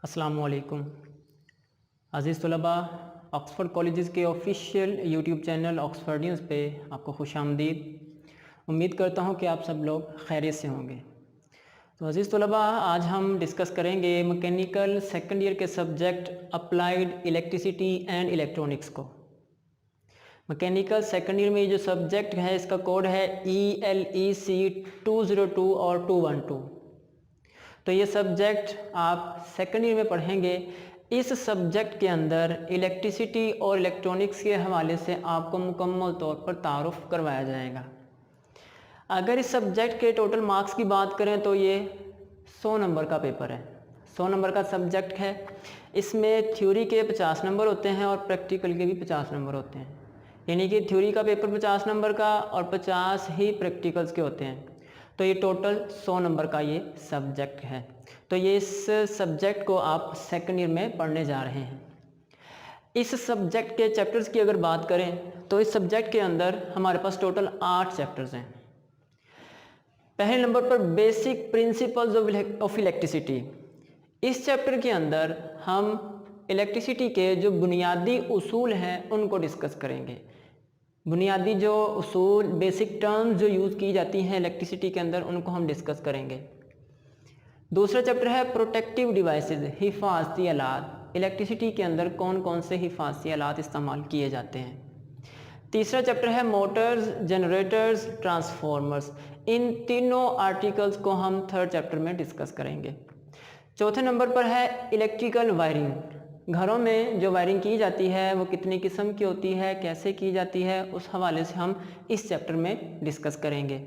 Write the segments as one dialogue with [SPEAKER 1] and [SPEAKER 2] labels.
[SPEAKER 1] अस्सलामु अलैकुम अज़ीज़ तलबा, ऑक्सफ़ोर्ड कॉलेजेस के official YouTube channel Oxford news पे आपको खुशामदीद। उम्मीद करता हूँ कि आप सब लोग खैरियत से होंगे। तो अज़ीज़ तलबा, आज हम डिस्कस करेंगे मैकेनिकल सेकंड ईयर के subject applied electricity and electronics को। मैकेनिकल सेकंड ईयर में ये जो सब्जेक्ट है इसका कोड है ELEC 202 और 212। तो ये सब्जेक्ट आप सेकंड ईयर में पढ़ेंगे। इस सब्जेक्ट के अंदर इलेक्ट्रिसिटी और इलेक्ट्रॉनिक्स के हवाले से आपको मुकम्मल तौर पर तारुफ करवाया जाएगा। अगर इस सब्जेक्ट के टोटल मार्क्स की बात करें तो ये 100 नंबर का पेपर है, 100 नंबर का सब्जेक्ट है। इसमें थ्योरी के 50 नंबर होते हैं और प्रैक्टिकल के भी 50 नंबर होते हैं, यानी कि थ्योरी का पेपर 50 नंबर का और 50 ही प्रैक्टिकल्स के होते हैं। तो ये टोटल 100 नंबर का ये सब्जेक्ट है। तो ये इस सब्जेक्ट को आप सेकंड ईयर में पढ़ने जा रहे हैं। इस सब्जेक्ट के चैप्टर्स की अगर बात करें तो इस सब्जेक्ट के अंदर हमारे पास टोटल 8 चैप्टर्स हैं। पहले नंबर पर बेसिक प्रिंसिपल्स ऑफ इलेक्ट्रिसिटी। इस चैप्टर के अंदर हम इलेक्ट्रिसिटी के जो बुनियादी उसूल हैं उनको डिस्कस करेंगे। बुनियादी जो उसूल, बेसिक टर्म्स जो यूज़ की जाती हैं इलेक्ट्रिसिटी के अंदर, उनको हम डिस्कस करेंगे। दूसरा चैप्टर है प्रोटेक्टिव डिवाइसेस, हिफाजती आलात। इलेक्ट्रिसिटी के अंदर कौन कौन से हिफाजती आलात इस्तेमाल किए जाते हैं। तीसरा चैप्टर है मोटर्स, जनरेटर्स, ट्रांसफॉर्मर्स। इन तीनों आर्टिकल्स को हम थर्ड चैप्टर में डिस्कस करेंगे। चौथे नंबर पर है इलेक्ट्रिकल वायरिंग। घरों में जो वायरिंग की जाती है वो कितनी किस्म की होती है, कैसे की जाती है, उस हवाले से हम इस चैप्टर में डिस्कस करेंगे।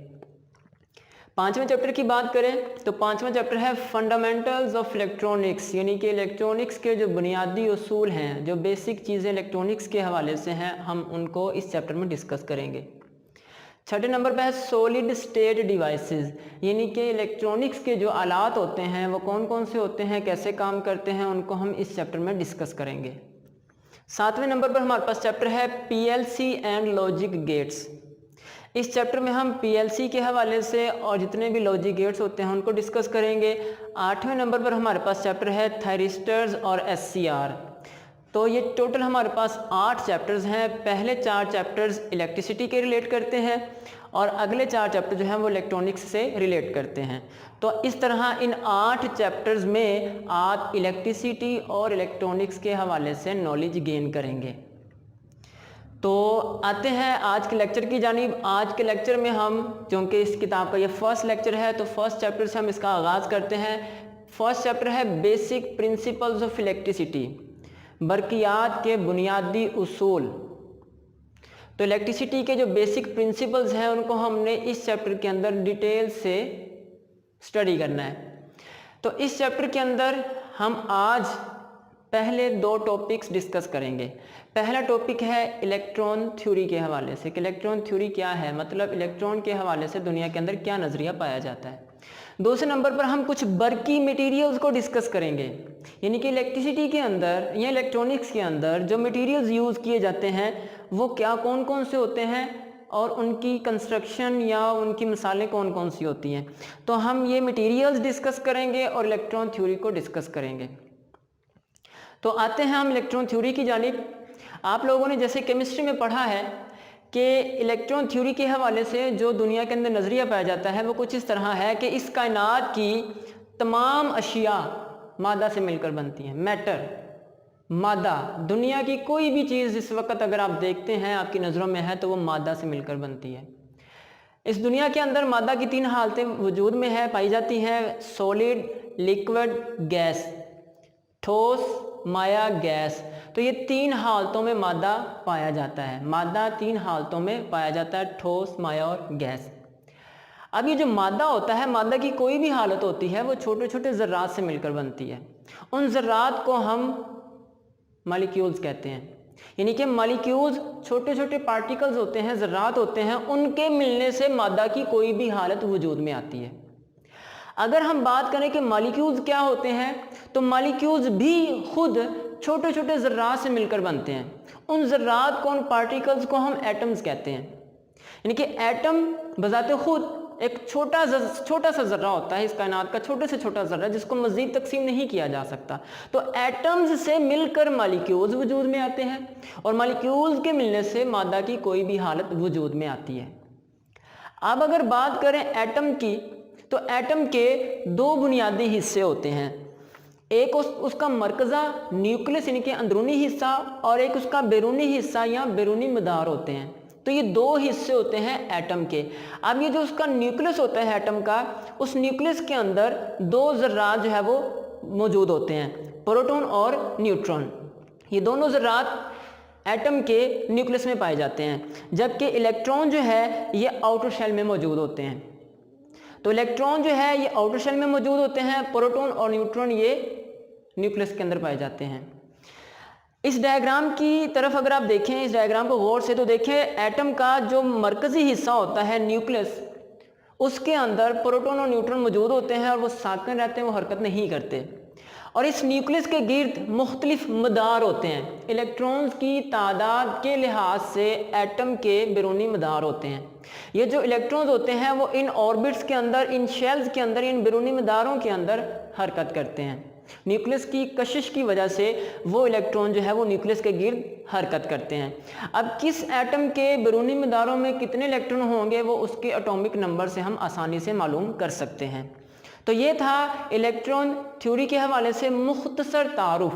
[SPEAKER 1] पांचवें चैप्टर की बात करें तो पांचवा चैप्टर है फंडामेंटल्स ऑफ इलेक्ट्रॉनिक्स, यानी कि इलेक्ट्रॉनिक्स के जो बुनियादी उसूल हैं, जो बेसिक चीज़ें इलेक्ट्रॉनिक्स के हवाले से हैं, हम उनको इस चैप्टर में डिस्कस करेंगे। छठे नंबर पर है सॉलिड स्टेट डिवाइसेस, यानी कि इलेक्ट्रॉनिक्स के जो आलात होते हैं वो कौन कौन से होते हैं, कैसे काम करते हैं, उनको हम इस चैप्टर में डिस्कस करेंगे। सातवें नंबर पर हमारे पास चैप्टर है PLC एंड लॉजिक गेट्स। इस चैप्टर में हम PLC के हवाले से और जितने भी लॉजिक गेट्स होते हैं उनको डिस्कस करेंगे। आठवें नंबर पर हमारे पास चैप्टर है थायरिस्टर्स और SCR। तो ये टोटल हमारे पास 8 चैप्टर्स हैं। पहले 4 चैप्टर्स इलेक्ट्रिसिटी के रिलेट करते हैं और अगले 4 चैप्टर जो हैं वो इलेक्ट्रॉनिक्स से रिलेट करते हैं। तो इस तरह इन 8 चैप्टर्स में आप इलेक्ट्रिसिटी और इलेक्ट्रॉनिक्स के हवाले से नॉलेज गेन करेंगे। तो आते हैं आज के लेक्चर की जानिब। आज के लेक्चर में हम, क्योंकि इस किताब का ये फर्स्ट लेक्चर है, तो फर्स्ट चैप्टर से हम इसका आगाज़ करते हैं। फर्स्ट चैप्टर है बेसिक प्रिंसिपल्स ऑफ इलेक्ट्रिसिटी, बरकियात के बुनियादी उसूल। तो इलेक्ट्रिसिटी के जो बेसिक प्रिंसिपल्स हैं उनको हमने इस चैप्टर के अंदर डिटेल से स्टडी करना है। तो इस चैप्टर के अंदर हम आज पहले 2 टॉपिक्स डिस्कस करेंगे। पहला टॉपिक है इलेक्ट्रॉन थ्योरी के हवाले से कि इलेक्ट्रॉन थ्योरी क्या है, मतलब इलेक्ट्रॉन के हवाले से दुनिया के अंदर क्या नज़रिया पाया जाता है। दूसरे नंबर पर हम कुछ बरकी मटेरियल्स को डिस्कस करेंगे, यानी कि इलेक्ट्रिसिटी के अंदर या इलेक्ट्रॉनिक्स के अंदर जो मटेरियल्स यूज़ किए जाते हैं वो क्या कौन कौन से होते हैं और उनकी कंस्ट्रक्शन या उनकी मिसालें कौन कौन सी होती हैं। तो हम ये मटेरियल्स डिस्कस करेंगे और इलेक्ट्रॉन थ्योरी को डिस्कस करेंगे। तो आते हैं हम इलेक्ट्रॉन थ्योरी की जानिब। आप लोगों ने जैसे केमिस्ट्री में पढ़ा है कि इलेक्ट्रॉन थ्योरी के हवाले से जो दुनिया के अंदर नज़रिया पाया जाता है वो कुछ इस तरह है कि इस कायनात की तमाम अशिया मादा से मिलकर बनती हैं। मैटर, मादा, दुनिया की कोई भी चीज़ इस वक्त अगर आप देखते हैं, आपकी नज़रों में है, तो वो मादा से मिलकर बनती है। इस दुनिया के अंदर मादा की 3 हालतें वजूद में है, पाई जाती हैं: सॉलिड, लिक्विड, गैस, ठोस, माया, गैस। तो ये 3 हालतों में मादा पाया जाता है। मादा 3 हालतों में पाया जाता है: ठोस, माया और गैस। अब ये जो मादा होता है, मादा की कोई भी हालत होती है वो छोटे छोटे ज़र्रात से मिलकर बनती है। उन ज़र्रात को हम मॉलिक्यूल्स कहते हैं, यानी कि मॉलिक्यूल्स छोटे छोटे पार्टिकल्स होते हैं, ज़र्रात होते हैं, उनके मिलने से मादा की कोई भी हालत वजूद में आती है। अगर हम बात करें कि मॉलिक्यूल्स क्या होते हैं, तो मॉलिक्यूल्स भी खुद छोटे छोटे ज़र्रात से मिलकर बनते हैं। उन ज़र्रात को, उन पार्टिकल्स को हम एटम्स कहते हैं। यानी कि एटम बज़ाते खुद एक छोटा सा ज़र्रा होता है इस कायनात का, छोटे से छोटा ज़र्रा जिसको मज़ीद तकसीम नहीं किया जा सकता। तो एटम्स से मिलकर मॉलिक्यूल्स वजूद में आते हैं और मॉलिक्यूल्स के मिलने से मादा की कोई भी हालत वजूद में आती है। अब अगर बात करें एटम की, तो एटम के दो बुनियादी हिस्से होते हैं, एक उसका मरकज़ा न्यूक्लियस यानी कि अंदरूनी हिस्सा, और एक उसका बैरूनी हिस्सा या बैरूनी मदार होते हैं। तो ये दो हिस्से होते हैं एटम के। अब ये जो उसका न्यूक्लियस होता है एटम का, उस न्यूक्लियस के अंदर दो ज़र्रात जो है वो मौजूद होते हैं, प्रोटॉन और न्यूट्रॉन। ये दोनों ज़र्रात एटम के न्यूक्लियस में पाए जाते हैं, जबकि इलेक्ट्रॉन जो है ये आउटर शेल में मौजूद होते हैं। तो इलेक्ट्रॉन जो है ये आउटर शेल में मौजूद होते हैं, प्रोटॉन और न्यूट्रॉन ये न्यूक्लियस के अंदर पाए जाते हैं। इस डायग्राम की तरफ अगर आप देखें, इस डायग्राम को गौर से, तो देखें एटम का जो मरकज़ी हिस्सा होता है न्यूक्लियस, उसके अंदर प्रोटॉन और न्यूट्रॉन मौजूद होते हैं और वो साकन रहते हैं, वो हरकत नहीं करते। और इस न्यूक्लियस के गिर्द मुख्तलिफ मदार होते हैं। इलेक्ट्रॉन्स की तादाद के लिहाज से एटम के बैरूनी मदार होते हैं। ये जो इलेक्ट्रॉन्स होते हैं वो इन ऑर्बिट्स के अंदर, इन शेल्स के अंदर, इन बैरूनी मदारों के अंदर हरकत करते हैं। न्यूक्लियस की कशिश की वजह से वो इलेक्ट्रॉन जो है वो न्यूक्लियस के गिर्द हरकत करते हैं। अब किस एटम के बैरूनी मदारों में कितने इलेक्ट्रॉन होंगे वो उसके एटॉमिक नंबर से हम आसानी से मालूम कर सकते हैं। तो ये था इलेक्ट्रॉन थ्योरी के हवाले से मुख्तसर तारुफ।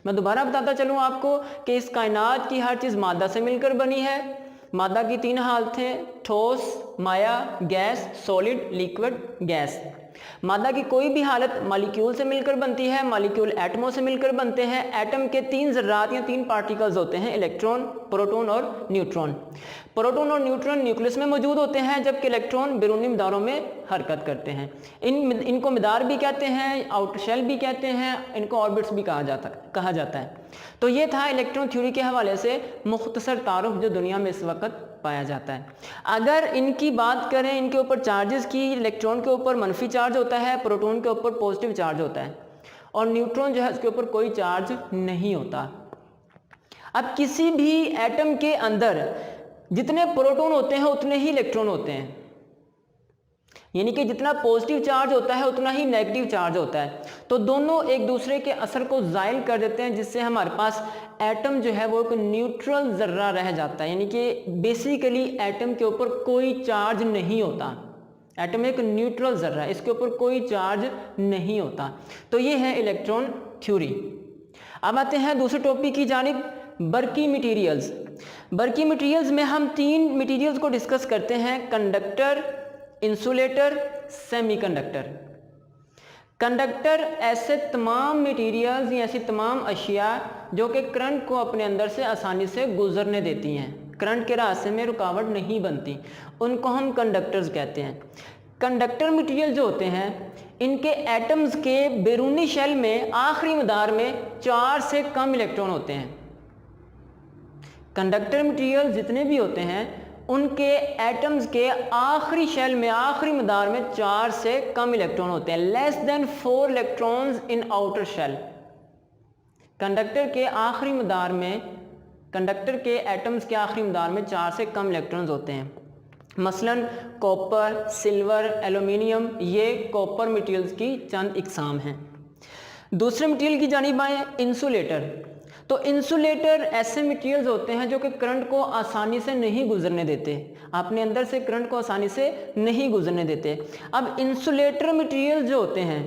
[SPEAKER 1] मैं दोबारा बताता चलूँ आपको कि इस कायनात की हर चीज़ मादा से मिलकर बनी है। मादा की तीन हालतें, ठोस, माया, गैस, सॉलिड, लिक्विड, गैस। मादा की कोई भी हालत मॉलिक्यूल से मिलकर बनती है, मॉलिक्यूल एटमों से मिलकर बनते हैं। एटम के तीन ज़र्रात या तीन पार्टिकल्स होते हैं, इलेक्ट्रॉन, प्रोटॉन और न्यूट्रॉन। प्रोटॉन और न्यूट्रॉन न्यूक्लियस में मौजूद होते हैं, जबकि इलेक्ट्रॉन बैरूनी मदारों में हरकत करते हैं। इनको मदार भी कहते हैं, आउटर शेल भी कहते हैं, इनको ऑर्बिट्स भी कहा जाता है। तो ये था इलेक्ट्रॉन थ्योरी के हवाले से मुख्तसर तारुफ जो दुनिया में इस वक्त पाया जाता है। अगर इनकी बात करें, इनके ऊपर चार्जेस की, इलेक्ट्रॉन के ऊपर मनफी चार्ज होता है, प्रोटॉन के ऊपर पॉजिटिव चार्ज होता है, और न्यूट्रॉन जो है उसके ऊपर कोई चार्ज नहीं होता। अब किसी भी एटम के अंदर जितने प्रोटॉन होते हैं उतने ही इलेक्ट्रॉन होते हैं, यानी कि जितना पॉजिटिव चार्ज होता है उतना ही नेगेटिव चार्ज होता है। तो दोनों एक दूसरे के असर को ज़ाइल कर देते हैं, जिससे हमारे पास एटम जो है वो एक न्यूट्रल ज़र्रा रह जाता है, यानी कि बेसिकली एटम के ऊपर कोई चार्ज नहीं होता। एटम एक न्यूट्रल ज़र्रा है, इसके ऊपर कोई चार्ज नहीं होता। तो ये है इलेक्ट्रॉन थ्योरी। अब आते हैं दूसरे टॉपिक की जानिब, बर्की मटीरियल्स। बर्की मटीरियल्स में हम तीन मटीरियल्स को डिस्कस करते हैं, कंडक्टर, इंसुलेटर, सेमीकंडक्टर। कंडक्टर ऐसे तमाम मटीरियल्स या ऐसी तमाम अशिया जो कि करंट को अपने अंदर से आसानी से गुजरने देती हैं, करंट के रास्ते में रुकावट नहीं बनती, उनको हम कंडक्टर्स कहते हैं। कंडक्टर मटीरियल जो होते हैं इनके एटम्स के बैरूनी शेल में आखिरी मदार में 4 से कम इलेक्ट्रॉन होते हैं। कंडक्टर मटीरियल जितने भी होते हैं उनके एटम्स के आखिरी शेल में, आखिरी मदार में 4 से कम इलेक्ट्रॉन होते हैं, less than 4 electrons in outer shell. Conductor के आखिरी मदार में, कंडक्टर के एटम्स के आखिरी मदार में 4 से कम इलेक्ट्रॉन्स होते हैं। मसलन कॉपर, सिल्वर, एल्यूमिनियम, ये कॉपर मटीरियल्स की चंद इकसाम हैं। दूसरे मटीरियल की जानिब आए, इंसुलेटर। तो इंसुलेटर ऐसे मटीरियल्स होते हैं जो कि करंट को आसानी से नहीं गुजरने देते, अपने अंदर से करंट को आसानी से नहीं गुजरने देते। अब इंसुलेटर मटीरियल जो होते हैं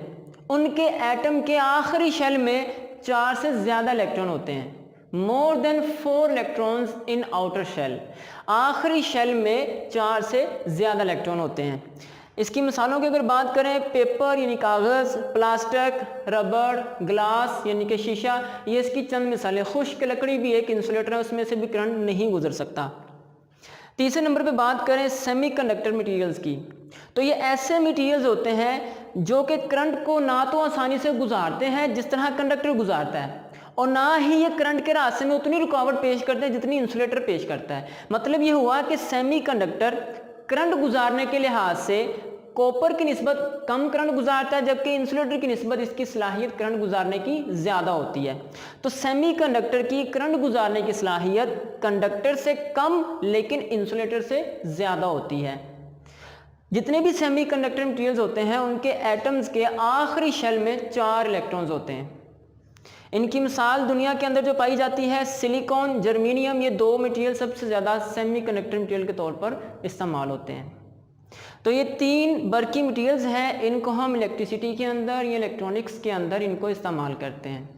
[SPEAKER 1] उनके एटम के आखिरी शेल में 4 से ज़्यादा इलेक्ट्रॉन होते हैं, more than 4 electrons in outer shell. आखिरी शेल में 4 से ज़्यादा इलेक्ट्रॉन होते हैं। इसकी मिसालों की अगर बात करें, पेपर यानी कागज़, प्लास्टिक, रबड़, ग्लास यानी कि शीशा, ये इसकी चंद मिसालें। खुश्क लकड़ी भी एक इंसुलेटर है, उसमें से भी करंट नहीं गुजर सकता। तीसरे नंबर पे बात करें सेमीकंडक्टर मटेरियल्स की, तो ये ऐसे मटेरियल्स होते हैं जो कि करंट को ना तो आसानी से गुजारते हैं जिस तरह कंडक्टर गुजारता है, और ना ही ये करंट के रास्ते में उतनी रुकावट पेश करते हैं जितनी इंसुलेटर पेश करता है। मतलब ये हुआ कि सेमीकंडक्टर करंट गुजारने के लिहाज से कॉपर की निस्बत कम करंट गुजारता है, जबकि इंसुलेटर की निस्बत इसकी सलाहियत करंट गुजारने की ज़्यादा होती है। तो सेमीकंडक्टर की करंट गुजारने की सलाहियत कंडक्टर से कम लेकिन इंसुलेटर से ज़्यादा होती है। जितने भी सेमीकंडक्टर मटेरियल्स होते हैं उनके एटम्स के आखिरी शेल में 4 इलेक्ट्रॉन्स होते हैं। इनकी मिसाल दुनिया के अंदर जो पाई जाती है सिलिकॉन, जर्मेनियम, ये 2 मटेरियल सबसे ज़्यादा सेमीकंडक्टर मटेरियल के तौर पर इस्तेमाल होते हैं। तो ये 3 बरकी मटेरियल्स हैं, इनको हम इलेक्ट्रिसिटी के अंदर या इलेक्ट्रॉनिक्स के अंदर इनको इस्तेमाल करते हैं।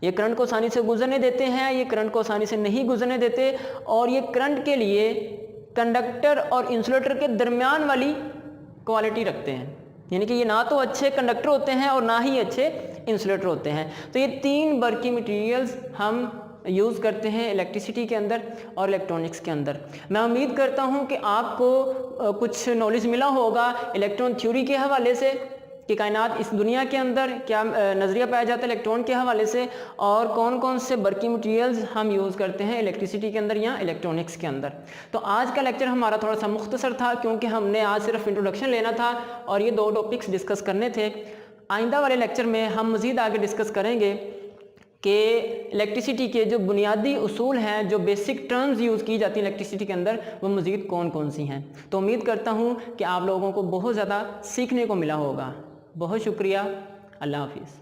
[SPEAKER 1] ये करंट को आसानी से गुजरने देते हैं, ये करंट को आसानी से नहीं गुजरने देते, और ये करंट के लिए कंडक्टर और इंसुलेटर के दरमियान वाली क्वालिटी रखते हैं, यानी कि ये ना तो अच्छे कंडक्टर होते हैं और ना ही अच्छे इंसुलेटर होते हैं। तो ये 3 बरकी मटेरियल्स हम यूज़ करते हैं इलेक्ट्रिसिटी के अंदर और इलेक्ट्रॉनिक्स के अंदर। मैं उम्मीद करता हूँ कि आपको कुछ नॉलेज मिला होगा इलेक्ट्रॉन थ्योरी के हवाले से कि कायनात इस दुनिया के अंदर क्या नज़रिया पाया जाता है इलेक्ट्रॉन के हवाले से, और कौन कौन से बरकी मटेरियल्स हम यूज़ करते हैं इलेक्ट्रिसिटी के अंदर या इलेक्ट्रॉनिक्स के अंदर। तो आज का लेक्चर हमारा थोड़ा सा मुख्तसर था क्योंकि हमने आज सिर्फ इंट्रोडक्शन लेना था और ये 2 टॉपिक्स डिस्कस करने थे। आइंदा वाले लेक्चर में हम मज़ीद आगे डिस्कस करेंगे कि इलेक्ट्रिसिटी के जो बुनियादी उसूल हैं, जो बेसिक टर्म्स यूज़ की जाती हैं इलेक्ट्रिसिटी के अंदर, वो मज़ीद कौन कौन सी हैं। तो उम्मीद करता हूँ कि आप लोगों को बहुत ज़्यादा सीखने को मिला होगा। बहुत शुक्रिया। अल्लाह हाफिज़।